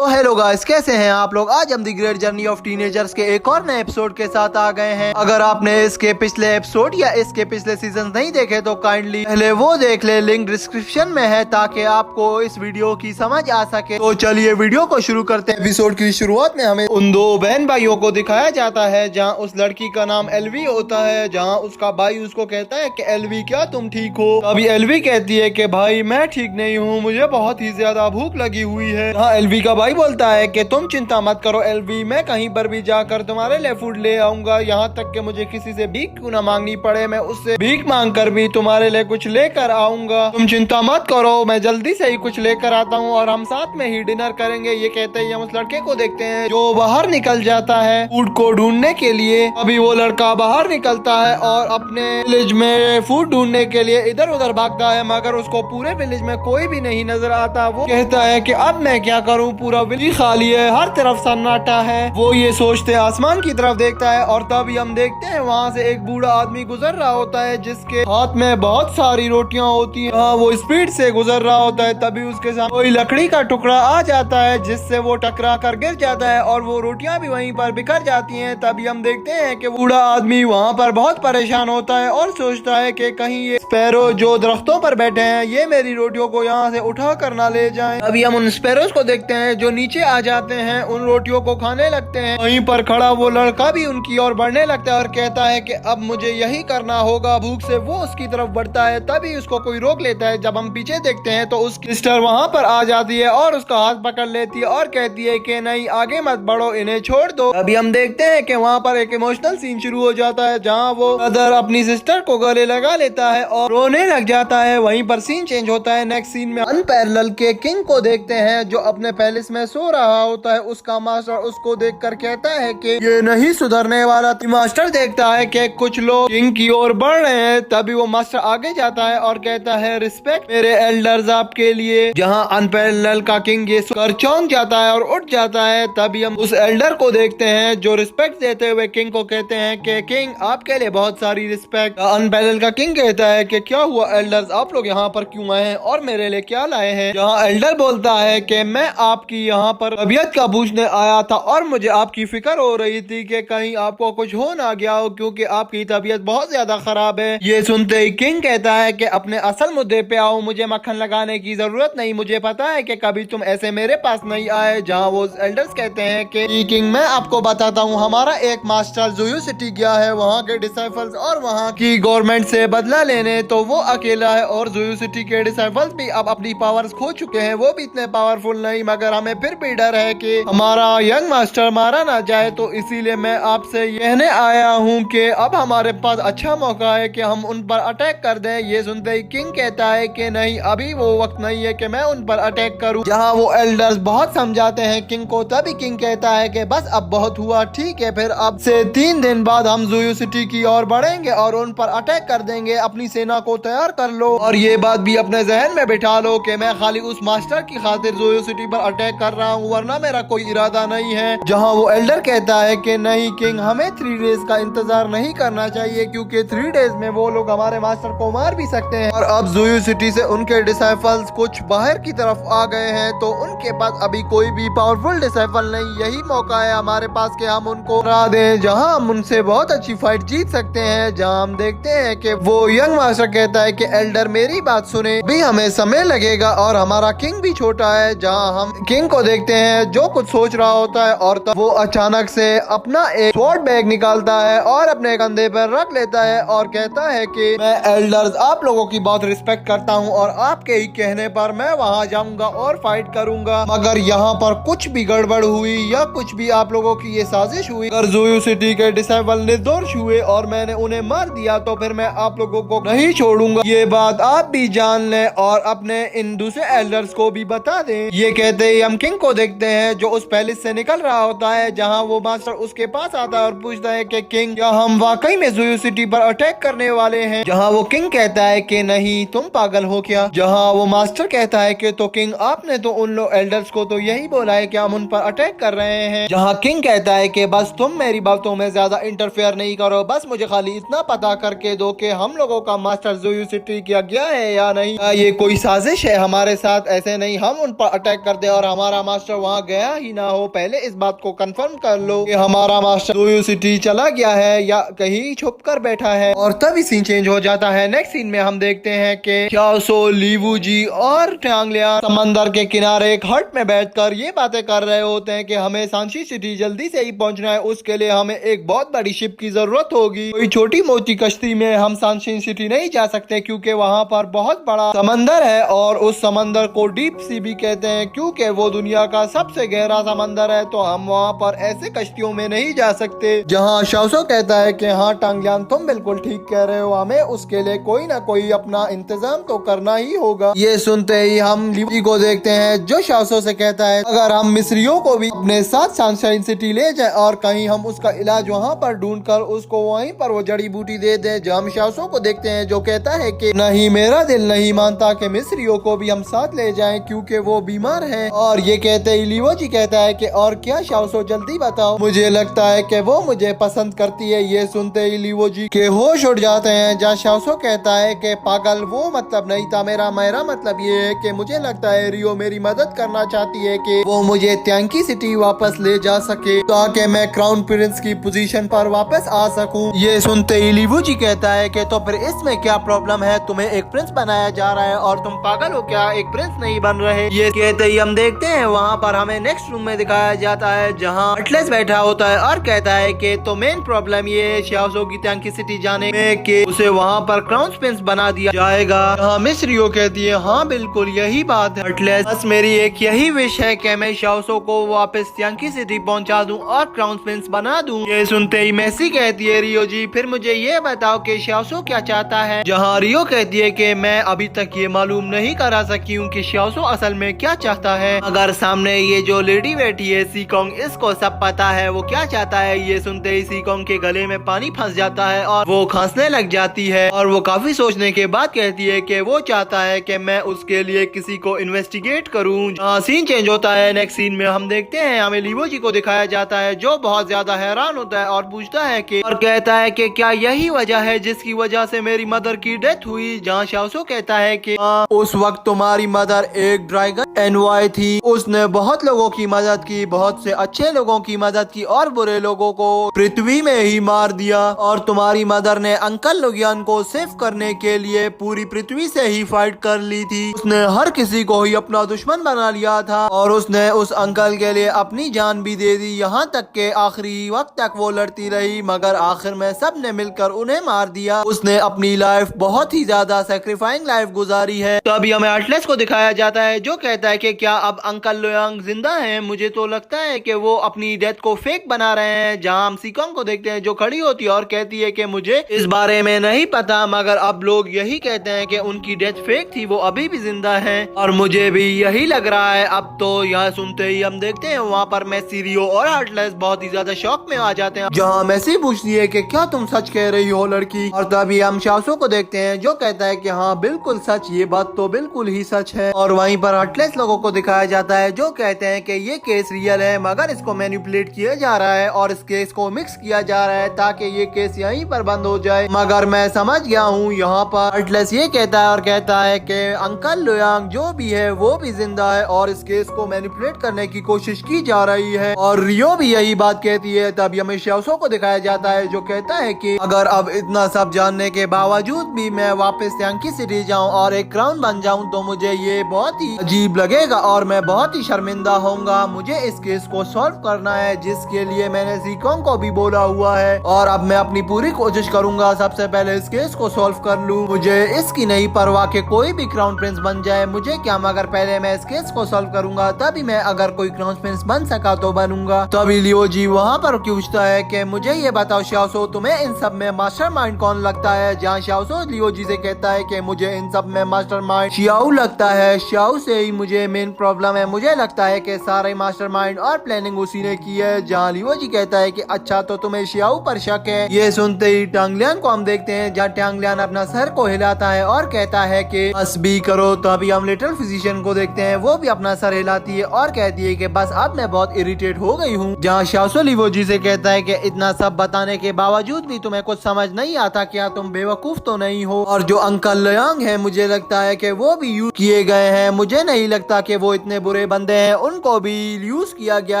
तो hello guys, कैसे हैं आप लोग। आज हम the great journey of teenagers के एक और नए एपिसोड के साथ आ गए हैं। अगर आपने इसके पिछले एपिसोड या इसके पिछले सीजन नहीं देखे तो काइंडली पहले वो देख ले, लिंक डिस्क्रिप्शन में है, ताकि आपको इस वीडियो की समझ आ सके। तो चलिए वीडियो को शुरू करते हैं। एपिसोड की शुरुआत में हमें उन दो बहन भाइयों को दिखाया जाता है, जहाँ उस लड़की का नाम एलवी होता है, जहाँ उसका भाई उसको कहता है कि एलवी क्या तुम ठीक हो। अभी एलवी कहती है कि भाई मैं ठीक नहीं हूँ, मुझे बहुत ही ज्यादा भूख लगी हुई है। हाँ, एलवी का भाई बोलता है कि तुम चिंता मत करो एलवी, मैं कहीं पर भी जाकर तुम्हारे लिए फूड ले आऊंगा, यहाँ तक कि मुझे किसी से भीख क्यों ना मांगनी पड़े, मैं उससे भीख मांग कर भी तुम्हारे लिए कुछ लेकर आऊंगा। तुम चिंता मत करो, मैं जल्दी से ही कुछ लेकर आता हूँ और हम साथ में ही डिनर करेंगे। ये कहते ही हम उस लड़के को देखते हैं जो बाहर निकल जाता है फूड को ढूंढने के लिए। अभी वो लड़का बाहर निकलता है और अपने विलेज में फूड ढूंढने के लिए इधर उधर भागता है, मगर उसको पूरे विलेज में कोई भी नहीं नजर आता। वो कहता है कि अब मैं क्या करूँ, पूरा विलेज खाली है, हर तरफ सन्नाटा है। वो ये सोचते आसमान की तरफ देखता है और तभी हम देखते हैं वहाँ से एक बूढ़ा आदमी गुजर रहा होता है, जिसके हाथ में बहुत सारी रोटियां होती हैं। हाँ, वो स्पीड से गुजर रहा होता है, तभी उसके साथ कोई लकड़ी का टुकड़ा आ जाता है, जिससे वो टकरा कर गिर जाता है और वो रोटियां भी वहीं पर बिखर जाती हैं। तभी हम देखते हैं कि बूढ़ा आदमी वहाँ पर बहुत परेशान होता है और सोचता है कि कहीं ये स्पैरो जो दरख्तों पर बैठे हैं ये मेरी रोटियों को यहाँ से उठा कर ना ले जाएं। अभी हम उन स्पैरोज को देखते हैं जो नीचे आ जाते हैं, उन रोटियों को खाने लगते हैं। वहीं पर खड़ा वो लड़का भी उनकी ओर बढ़ने लगता है और कहता है कि अब मुझे यही करना होगा। भूख से वो उसकी तरफ बढ़ता है, तभी उसको कोई रोक लेता है। जब हम पीछे देखते हैं तो उसकी सिस्टर वहाँ पर आ जाती है और उसका हाथ पकड़ लेती है और कहती है कि नहीं, आगे मत बढ़ो, इन्हें छोड़ दो। अभी हम देखते हैं कि वहाँ पर एक इमोशनल सीन शुरू हो जाता है, जहाँ वो ब्रदर अपनी सिस्टर को गले लगा लेता है और रोने लग जाता है। वहीं पर सीन चेंज होता है। नेक्स्ट सीन में अनपैरेलल के किंग को देखते हैं, जो अपने पैलेस में सो रहा होता है। उसका मास्टर उसको देखकर कहता है कि ये नहीं सुधरने वाला। मास्टर देखता है कि कुछ लोग किंग की ओर बढ़ रहे हैं, तभी वो मास्टर आगे जाता है और कहता है रिस्पेक्ट मेरे एल्डर्स आपके लिए। जहाँ अनपैरेलल का किंग ये कर चौंक जाता है और उठ जाता है। तभी हम उस एल्डर को देखते हैं जो रिस्पेक्ट देते हुए किंग को कहते हैं कि किंग आपके लिए बहुत सारी रिस्पेक्ट। अनपैरेलल का किंग कहता है कि क्या हुआ एल्डर्स, आप लोग यहाँ पर क्यों आए हैं और मेरे लिए क्या लाए हैं। जहाँ एल्डर बोलता है कि मैं आपकी यहाँ पर तबीयत का पूछने आया था और मुझे आपकी फिक्र हो रही थी कि कहीं आपको कुछ हो ना गया हो, क्योंकि आपकी तबीयत बहुत ज्यादा खराब है। ये सुनते ही किंग कहता है कि अपने असल मुद्दे पे आओ, मुझे मक्खन लगाने की जरूरत नहीं, मुझे पता है कि कभी तुम ऐसे मेरे पास नहीं आए। जहाँ वो एल्डर्स कहते हैं कि किंग मैं आपको बताता हूँ, हमारा एक मास्टर ज़ोयू सिटी गया है वहाँ के डिसाइपल्स और वहाँ की गवर्नमेंट से बदला लेने, तो वो अकेला है और ज़ोयू सिटी के डिसाइपल्स भी अब अपनी पावर्स खो चुके हैं, वो भी इतने पावरफुल नहीं, मगर हमें फिर भी डर है कि हमारा यंग मास्टर मारा ना जाए। तो इसीलिए मैं आपसे कहने आया हूँ कि अब हमारे पास अच्छा मौका है कि हम उन पर अटैक कर दें। ये सुनते ही किंग कहता है कि नहीं, अभी वो वक्त नहीं है कि मैं उन पर अटैक करूँ। जहाँ वो एल्डर्स बहुत समझाते हैं किंग को, तभी किंग कहता है कि बस अब बहुत हुआ, ठीक है, फिर अब से 3 दिन बाद हम ज़ोयू सिटी की ओर बढ़ेंगे और उन पर अटैक कर देंगे, अपनी सेना को तैयार कर लो और ये बात भी अपने जहन में बिठा लो कि मैं खाली उस मास्टर की खातिर ज़ोयू सिटी पर अटैक कर रहा हूँ, वरना मेरा कोई इरादा नहीं है। जहाँ वो एल्डर कहता है कि नहीं किंग, हमें 3 डेज का इंतजार नहीं करना चाहिए, क्योंकि 3 डेज में वो लोग हमारे मास्टर को मार भी सकते हैं और अब ज़ोयू सिटी से उनके डिसाइपल्स कुछ बाहर की तरफ आ गए हैं, तो उनके पास अभी कोई भी पावरफुल डिसाइपल नहीं। यही मौका है हमारे पास कि हम उनको हरा दें, जहाँ हम उनसे बहुत अच्छी फाइट जीत सकते हैं। जहाँ हम देखते हैं कि वो यंग मास्टर कहता है कि एल्डर मेरी बात सुने, भी हमें समय लगेगा और हमारा किंग भी छोटा है। जहाँ हम किंग को देखते हैं जो कुछ सोच रहा होता है और तब वो अचानक से अपना एक स्वॉर्ड बैग निकालता है और अपने कंधे पर रख लेता है और कहता है कि मैं एल्डर्स आप लोगों की बहुत रिस्पेक्ट करता हूँ और आपके ही कहने पर मैं वहाँ जाऊंगा और फाइट करूंगा, मगर यहाँ पर कुछ भी गड़बड़ हुई या कुछ भी आप लोगों की ये साजिश हुई, अगर ज़ोयू सिटी के डिसाइपल निर्दोष हुए और मैंने उन्हें मार दिया तो फिर मैं आप लोगों को नहीं छोड़ूंगा। ये बात आप भी जान लें और अपने इन दूसरे एल्डर्स को भी बता दें। ये कहते ही हम किंग को देखते हैं जो उस पैलेस से निकल रहा होता है, जहाँ वो मास्टर उसके पास आता है और पूछता है कि किंग क्या हम वाकई में ज़ोयू सिटी पर अटैक करने वाले हैं। जहाँ वो किंग कहता है कि नहीं, तुम पागल हो क्या। जहाँ वो मास्टर कहता है कि तो किंग आपने तो उन लोग एल्डर्स को तो यही बोला है कि हम उन पर अटैक कर रहे हैं। जहाँ किंग कहता है कि बस तुम मेरी बातों में ज्यादा इंटरफेयर नहीं करो, बस मुझे खाली इतना पता करके दो कि हम लोगों का मास्टर ज़ोयू सिटी किया गया है या नहीं, ये कोई साजिश है हमारे साथ, ऐसे नहीं हम उन पर अटैक कर दे और हमारा हमारा मास्टर वहाँ गया ही ना हो, पहले इस बात को कंफर्म कर लो कि हमारा मास्टर जोयो सिटी चला गया है या कहीं छुप कर बैठा है। और तभी सीन चेंज हो जाता है। नेक्स्ट सीन में हम देखते हैं कि xiaosu, लीवू जी और टांगलियान समंदर के किनारे एक हट में बैठकर ये बातें कर रहे होते हैं कि हमें सांशी सिटी जल्दी से ही पहुंचना है, उसके लिए हमें एक बहुत बड़ी शिप की जरूरत होगी। कोई छोटी मोटी कश्ती में हम सांशी सिटी नहीं जा सकते क्योंकि वहाँ पर बहुत बड़ा समंदर है और उस समंदर को डीप सी भी कहते हैं क्योंकि वो दुनिया का सबसे गहरा समंदर है। तो हम वहाँ पर ऐसे कश्तियों में नहीं जा सकते। जहाँ xiaosu कहता है कि हाँ टांगलियान तुम बिल्कुल ठीक कह रहे हो, हमें उसके लिए कोई ना कोई अपना इंतजाम तो करना ही होगा। ये सुनते ही हम लीवू को देखते हैं जो xiaosu से कहता है अगर हम मिस्रियों को भी अपने साथ सनशाइन सिटी ले जाए और कहीं हम उसका इलाज वहाँ पर ढूंढ कर उसको वहीं पर वो जड़ी बूटी दे दे। जो हम xiaosu को देखते हैं जो कहता है कि नहीं, मेरा दिल नहीं मानता कि मिस्रियों को भी हम साथ ले जाएं क्योंकि वो बीमार हैं। और ये कहते ही लीवू जी कहता है कि और क्या xiaosu जल्दी बताओ, मुझे लगता है कि वो मुझे पसंद करती है। ये सुनते ही लीवू जी के होश उड़ जाते हैं। जहाँ xiaosu कहता है कि पागल, वो मतलब नहीं था मेरा मतलब ये है कि मुझे लगता है रियो मेरी मदद करना चाहती है कि वो मुझे त्यांकी सिटी वापस ले जा सके ताकि मैं क्राउन प्रिंस की पोजीशन पर वापस आ सकूं। ये सुनते ही लीवू जी कहता है कि तो फिर इसमें क्या प्रॉब्लम है, तुम्हें एक प्रिंस बनाया जा रहा है और तुम पागल हो क्या, एक प्रिंस नहीं बन रहे। ये कहते ही हम देखते हैं वहाँ पर हमें नेक्स्ट रूम में दिखाया जाता है जहाँ अटलस बैठा होता है और कहता है कि तो मेन प्रॉब्लम ये है xiaosu की त्यांकी सिटी जाने में कि उसे वहाँ पर क्राउन प्रिंस बना दिया जाएगा। हाँ मिस रियो कहती है हाँ बिल्कुल यही बात है अटलस, बस मेरी एक यही विश है कि मैं xiaosu को वापस त्यांकी सिटी पहुँचा दूँ और क्राउन प्रिंस बना दूँ। ये सुनते ही मेसी कहती है रियो जी फिर मुझे ये बताओ कि xiaosu क्या चाहता है। जहाँ रियो कहती है कि मैं अभी तक ये मालूम नहीं करा सकी हूँ कि xiaosu असल में क्या चाहता है, अगर सामने ये जो लेडी बैठी है सीकोंग इसको सब पता है वो क्या चाहता है। ये सुनते ही सीकोंग के गले में पानी फंस जाता है और वो खांसने लग जाती है और वो काफी सोचने के बाद कहती है कि वो चाहता है कि मैं उसके लिए किसी को इन्वेस्टिगेट करूँ। सीन चेंज होता है। नेक्स्ट सीन में हम देखते हैं हमें लीवू जी को दिखाया जाता है जो बहुत ज्यादा हैरान होता है और पूछता है कि और कहता है कि क्या यही वजह है जिसकी वजह से मेरी मदर की डेथ हुई। जहाँ xiaosu कहता है कि उस वक्त तुम्हारी मदर एक ड्रैगन एनवाय थी, उसने बहुत लोगों की मदद की, बहुत से अच्छे लोगों की मदद की और बुरे लोगों को पृथ्वी में ही मार दिया। और तुम्हारी मदर ने अंकल लोगियन को सेव करने के लिए पूरी पृथ्वी से ही फाइट कर ली थी, उसने हर किसी को ही अपना दुश्मन बना लिया था और उसने उस अंकल के लिए अपनी जान भी दे दी। यहाँ तक के आखिरी वक्त तक वो लड़ती रही मगर आखिर में सब ने मिलकर उन्हें मार दिया। उसने अपनी लाइफ बहुत ही ज्यादा सैक्रिफाइंग लाइफ गुजारी है। तो अभी हमें अटलस को दिखाया जाता है जो कहता है कि क्या अब अंकल लोयांग जिंदा हैं, मुझे तो लगता है कि वो अपनी डेथ को फेक बना रहे हैं। जहाँ हम सीकोंग को देखते हैं जो खड़ी होती है और कहती है कि मुझे इस बारे में नहीं पता मगर अब लोग यही कहते हैं कि उनकी डेथ फेक थी, वो अभी भी जिंदा है और मुझे भी यही लग रहा है अब तो। यहाँ सुनते ही हम देखते हैं वहाँ पर मेसी, रियो और अटलस बहुत ही ज्यादा शॉक में आ जाते हैं। जहाँ मेसी पूछती है कि क्या तुम सच कह रही हो लड़की, और तभी हम xiaosu को देखते हैं जो कहता है कि हाँ बिल्कुल सच, ये बात तो बिल्कुल ही सच है। और वहीं पर अटलस लोगों को दिखाया जाता है जो कहते हैं कि ये केस रियल है मगर इसको मैनिपुलेट किया जा रहा है और इस केस को मिक्स किया जा रहा है ताकि ये केस यहीं पर बंद हो जाए। मगर मैं समझ गया हूँ। यहाँ पर अटलस ये कहता है और कहता है कि अंकल लोयांग जो भी है वो भी जिंदा है और इस केस को मैनिपुलेट करने की कोशिश की जा रही है और रियो भी यही बात कहती है। तभी हमें xiaosu को दिखाया जाता है जो कहता है कि अगर अब इतना सब जानने के बावजूद भी मैं वापस त्यांकी सिटी जाऊं और एक क्राउन बन जाऊं तो मुझे ये बहुत ही अजीब लगेगा और मैं बहुत ही शर्मिंदा होऊंगा। मुझे इस केस को सॉल्व करना है जिसके लिए मैंने सीकोंग को भी बोला हुआ है और अब मैं अपनी पूरी कोशिश करूंगा सबसे पहले इस केस को सॉल्व कर लूं। मुझे इसकी नहीं परवाह कि कोई भी क्राउन प्रिंस बन जाए, मुझे क्या, मगर पहले मैं इस केस को सॉल्व करूंगा तभी मैं अगर कोई क्राउन प्रिंस बन सका तो बनूंगा। तभी लियो जी वहाँ पर पूछता है कि मुझे ये बताओ xiaosu तुम्हें इन सब में मास्टरमाइंड कौन लगता है। जहाँ xiaosu लियो जी से कहता है कि मुझे इन सब में मास्टरमाइंड xiao लगता है, xiao से ही मुझे मेन प्रॉब्लम है, मुझे लगता है कि सारे मास्टरमाइंड और प्लानिंग उसी ने की है। जहाँ लियो जी कहता है कि अच्छा तो तुम्हें xiao पर शक है। ये सुनते ही टांगलियान को हम देखते हैं जहाँ टांगलियान अपना सर को हिलाता है और कहता है कि बस भी करो। तो अभी हम लिटिल फिजिशियन को देखते हैं, वो भी अपना सर हिलाती है और कहती है कि बस अब मैं बहुत इरिटेट हो गई हूँ। जहाँ xiaosu लियो जी से कहता है कि इतना सब बताने के बावजूद भी तुम्हें कुछ समझ नहीं आता, क्या तुम बेवकूफ तो नहीं हो। और जो अंकल लोयांग है मुझे लगता है कि वो भी यूज किए गए हैं, मुझे नहीं लगता कि वो इतने बुरे बुरे बंदे हैं उनको भी यूज किया गया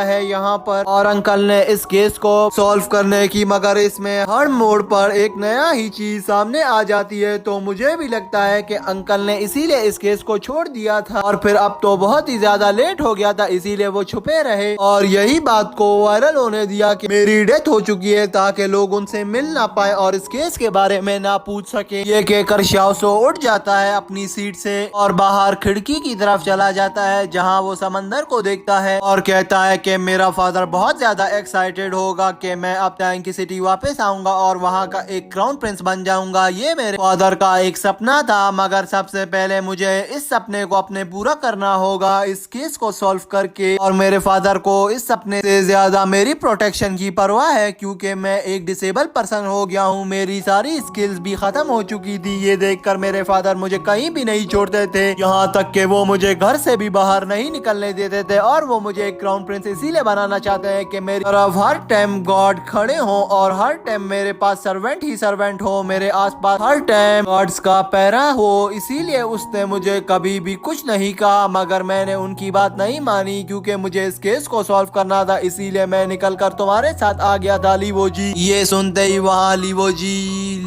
है यहाँ पर। और अंकल ने इस केस को सॉल्व करने की, मगर इसमें हर मोड़ पर एक नया ही चीज सामने आ जाती है। तो मुझे भी लगता है कि अंकल ने इसीलिए इस केस को छोड़ दिया था और फिर अब तो बहुत ही ज्यादा लेट हो गया था, इसीलिए वो छुपे रहे और यही बात को वायरल होने दिया कि मेरी डेथ हो चुकी है, ताकि लोग उनसे मिल ना पाए और इस केस के बारे में ना पूछ सके। ये कहकर शाओसो उठ जाता है अपनी सीट से और बाहर खिड़की की तरफ चला जाता है, जहाँ वो समंदर को देखता है और कहता है कि मेरा फादर बहुत ज्यादा एक्साइटेड होगा कि मैं अब टाइम की सिटी वापस आऊंगा और वहाँ का एक क्राउन प्रिंस बन जाऊंगा। ये मेरे फादर का एक सपना था, मगर सबसे पहले मुझे इस सपने को अपने पूरा करना होगा इस केस को सॉल्व करके। और मेरे फादर को इस सपने से ज्यादा मेरी प्रोटेक्शन की परवाह है, क्योंकि मैं एक डिसेबल पर्सन हो गया हूँ, मेरी सारी स्किल्स भी खत्म हो चुकी थी। ये देखकर मेरे फादर मुझे कहीं भी नहीं छोड़ते थे, यहाँ तक कि वो मुझे घर से भी बाहर नहीं निकलने देते थे। और वो मुझे एक क्राउन प्रिंस इसीलिए बनाना चाहते हैं कि मेरी तरफ हर टाइम गॉड खड़े हो और हर टाइम मेरे पास सर्वेंट ही सर्वेंट हो, मेरे आसपास हर टाइम गॉड्स का पहरा हो। इसीलिए उसने मुझे कभी भी कुछ नहीं कहा, मगर मैंने उनकी बात नहीं मानी, क्योंकि मुझे इस केस को सॉल्व करना था, इसीलिए मैं निकल कर तुम्हारे साथ आ गया था लीवो जी। ये सुनते ही वहाँ लीवो जी,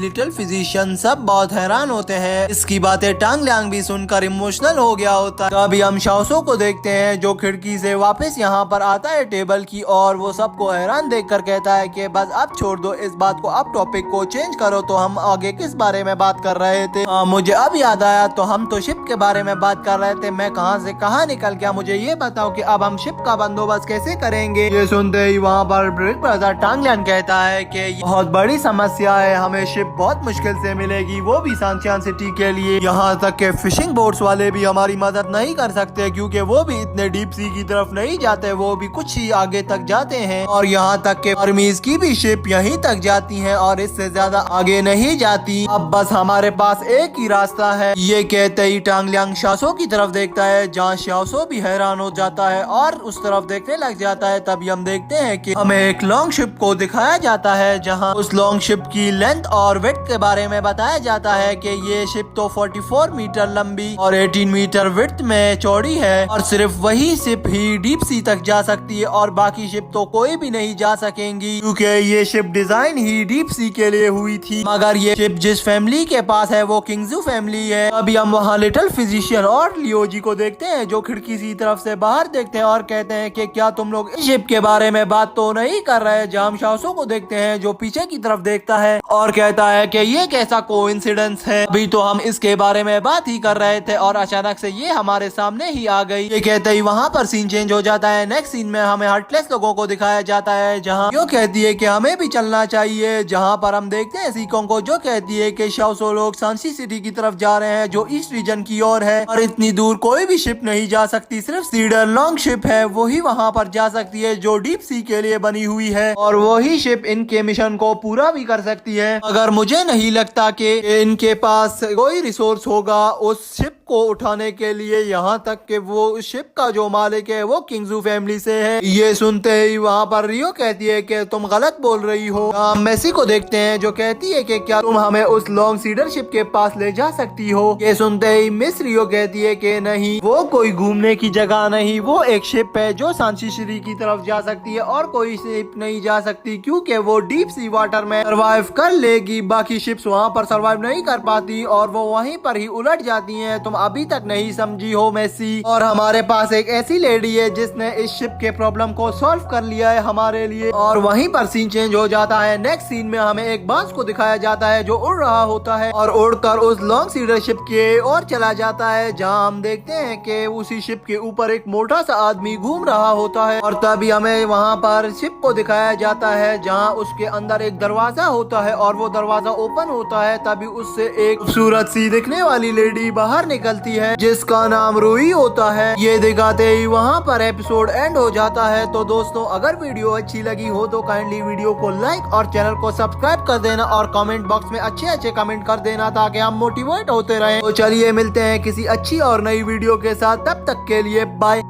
लिटिल फिजिशियन सब बहुत हैरान होते हैं। इसकी बातें टांग ल्यांग भी सुनकर इमोशनल हो गया होता है। अभी हम शाओसो को देखते हैं जो खिड़की से वापस यहाँ पर आता है टेबल की, और वो सबको हैरान देखकर कहता है कि बस अब छोड़ दो इस बात को, अब टॉपिक को चेंज करो। तो हम आगे किस बारे में बात कर रहे थे? मुझे अब याद आया, तो हम तो शिप के बारे में बात कर रहे थे। मैं कहाँ से कहाँ निकल गया, मुझे ये बताओ कि अब हम शिप का बंदोबस्त कैसे करेंगे? ये सुनते ही वहाँ पर बिग ब्रदर टांग ल्यांग कहता है कि ये बहुत बड़ी समस्या है, हमें शिप बहुत मुश्किल से मिलेगी, वो भी सांशियान सिटी के लिए। यहाँ तक के फिशिंग बोट्स वाले भी हमारी मदद नहीं कर सकते, क्योंकि वो भी इतने डीप सी की तरफ नहीं जाते, वो भी कुछ ही आगे तक जाते हैं। और यहाँ तक के आर्मीज की भी शिप यहीं तक जाती है और इससे ज्यादा आगे नहीं जाती। अब बस हमारे पास एक ही रास्ता है। ये कहते ही टांग ल्यांग शाओसो की तरफ देखता है, जहाँ शाओसो भी हैरान हो जाता है और उस तरफ देखने लग जाता है। तभी हम देखते हैं कि हमें एक लॉन्ग शिप को दिखाया जाता है, जहाँ उस लॉन्ग शिप की लेंथ और विड्थ के बारे में बताया जाता है कि ये शिप तो 44 मीटर लंबी और 18 मीटर विड्थ में चौड़ी है, और सिर्फ वही शिप ही डीप सी तक जा सकती है और बाकी शिप तो कोई भी नहीं जा सकेंगी, क्योंकि ये शिप डिजाइन ही डीप सी के लिए हुई थी। मगर ये शिप जिस फैमिली के पास है वो किंगजू फैमिली है। अभी हम वहाँ लिटिल फिजिशियन और लियो जी को देखते हैं, जो खिड़की की तरफ से बाहर देखते हैं और कहते हैं कि क्या तुम लोग इस शिप के बारे में बात तो नहीं कर रहे? जहाँ हम शाओसो को देखते हैं, जो पीछे की तरफ देखता है और कहता है कि ये कैसा कोइंसिडेंस है, अभी तो हम इसके बारे में बात ही कर रहे थे और अचानक से ये हमारे सामने ही आ गई। ये कहते ही वहाँ पर सीन चेंज हो जाता है। नेक्स्ट सीन में हमें हार्टलेस लोगों को दिखाया जाता है, जहाँ यो कहती है कि हमें भी चलना चाहिए, जहाँ पर हम देखते हैं सीकों को, जो कहती है कि शाओसो लोग सांसी सिटी की तरफ जा रहे हैं, जो ईस्ट रीजन की ओर है, और इतनी दूर कोई भी शिप नहीं जा सकती, सिर्फ सीडर लॉन्ग शिप है वही वहाँ पर जा सकती है, जो डीप सी के लिए बनी हुई है, और वही शिप इनके मिशन को पूरा भी कर सकती है। अगर मुझे नहीं लगता कि इनके पास कोई रिसोर्स होगा उस शिप को उठाने के लिए, यहाँ तक कि वो शिप का जो मालिक है वो किंगजू फैमिली से है। ये सुनते ही वहाँ पर रियो कहती है कि तुम गलत बोल रही हो। मेसी को देखते हैं, जो कहती है कि क्या तुम हमें उस लॉन्ग सीडर शिप के पास ले जा सकती हो? ये सुनते ही मिस रियो कहती है कि नहीं, वो कोई घूमने की जगह नहीं, वो एक शिप है जो सांची सिटी की तरफ जा सकती है और कोई शिप नहीं जा सकती, क्योंकि वो डीप सी वाटर में सर्वाइव कर लेगी, बाकी शिप्स वहाँ पर सर्वाइव नहीं कर पाती और वो वहीं पर ही उलट जाती हैं। तुम अभी तक नहीं समझी हो मेसी, और हमारे पास एक ऐसी लेडी है जिसने इस शिप के प्रॉब्लम को सॉल्व कर लिया है हमारे लिए। और वहीं पर सीन चेंज हो जाता है। नेक्स्ट सीन में हमें एक बांस को दिखाया जाता है जो उड़ रहा होता है और उड़कर उस लॉन्ग सीडर शिप के और चला जाता है, जहां हम देखते हैं कि उसी शिप के ऊपर एक मोटा सा आदमी घूम रहा होता है। और तभी हमें वहां पर शिप को दिखाया जाता है, जहां उसके अंदर एक दरवाजा होता है और वो दरवाजा ओपन होता है। तभी उससे एक खूबसूरत सी दिखने वाली लेडी बाहर निकलती है, जिसका नाम रूही होता है। ये दिखाते ही वहाँ पर एपिसोड एंड हो जाता है। तो दोस्तों, अगर वीडियो अच्छी लगी हो तो काइंडली वीडियो को लाइक और चैनल को सब्सक्राइब कर देना और कमेंट बॉक्स में अच्छे कमेंट कर देना, ताकि हम मोटिवेट होते रहें। तो चलिए मिलते हैं किसी अच्छी और नई वीडियो के साथ, तब तक के लिए बाय।